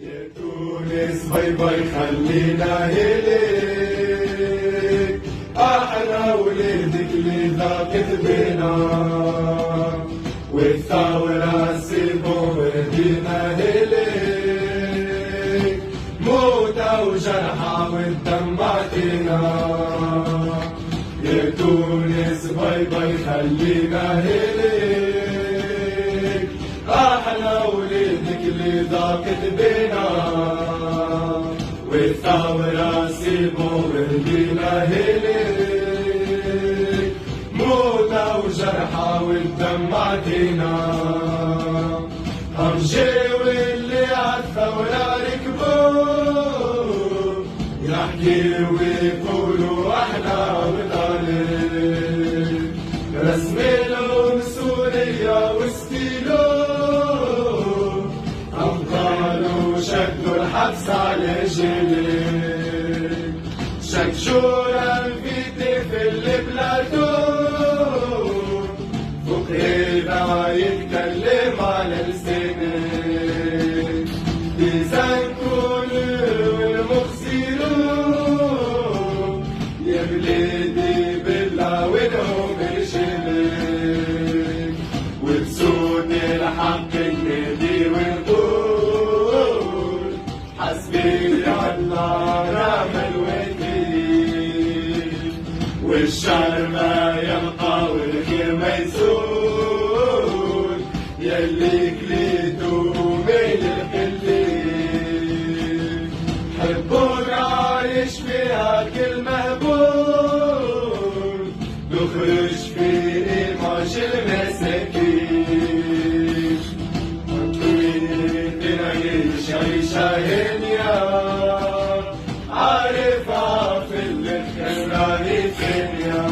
يا تونس باي باي خلينا هيلك احنا ولادك اللي ضاقت بينا والثورة سيبو مدينة هيلك موتى وجرحى والدم عطينا يا تونس باي باي خلينا هيلك احنا ولادك اللي ضاقت بينا والثورة سيبو مهدينا هيلك موتى وجرحى والدم عدينا همجيو اللي عالثورة ركبوا يحكي ويقولوا احنا وطالب رسم لهم سوريا وستيلو أبطالوا شدوا الحبس على جيلك شكشوا الفيتي في البلاتو فوق هيدا يتكلم على لسانك بيزنكوا والمخسرون يا بلادي بالله وينهم رجلك وبسود الحق النادي ونقول حسبي الله نعم الوكيل والشر ما يبقى والخير ما يزول يلي كليتو من القليل حبوك عايش فيها كل مهبول نخرج في إيماج المساكين انتوين عيش عيشة هنيا عارفها في الخير فينيا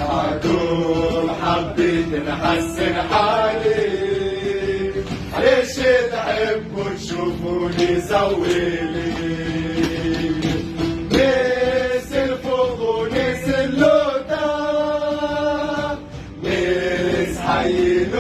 عدوم حبيت نحسن حالي ليش تحبوا تشوفوني زويلي ناس الفوق وناس اللوطة ناس حيين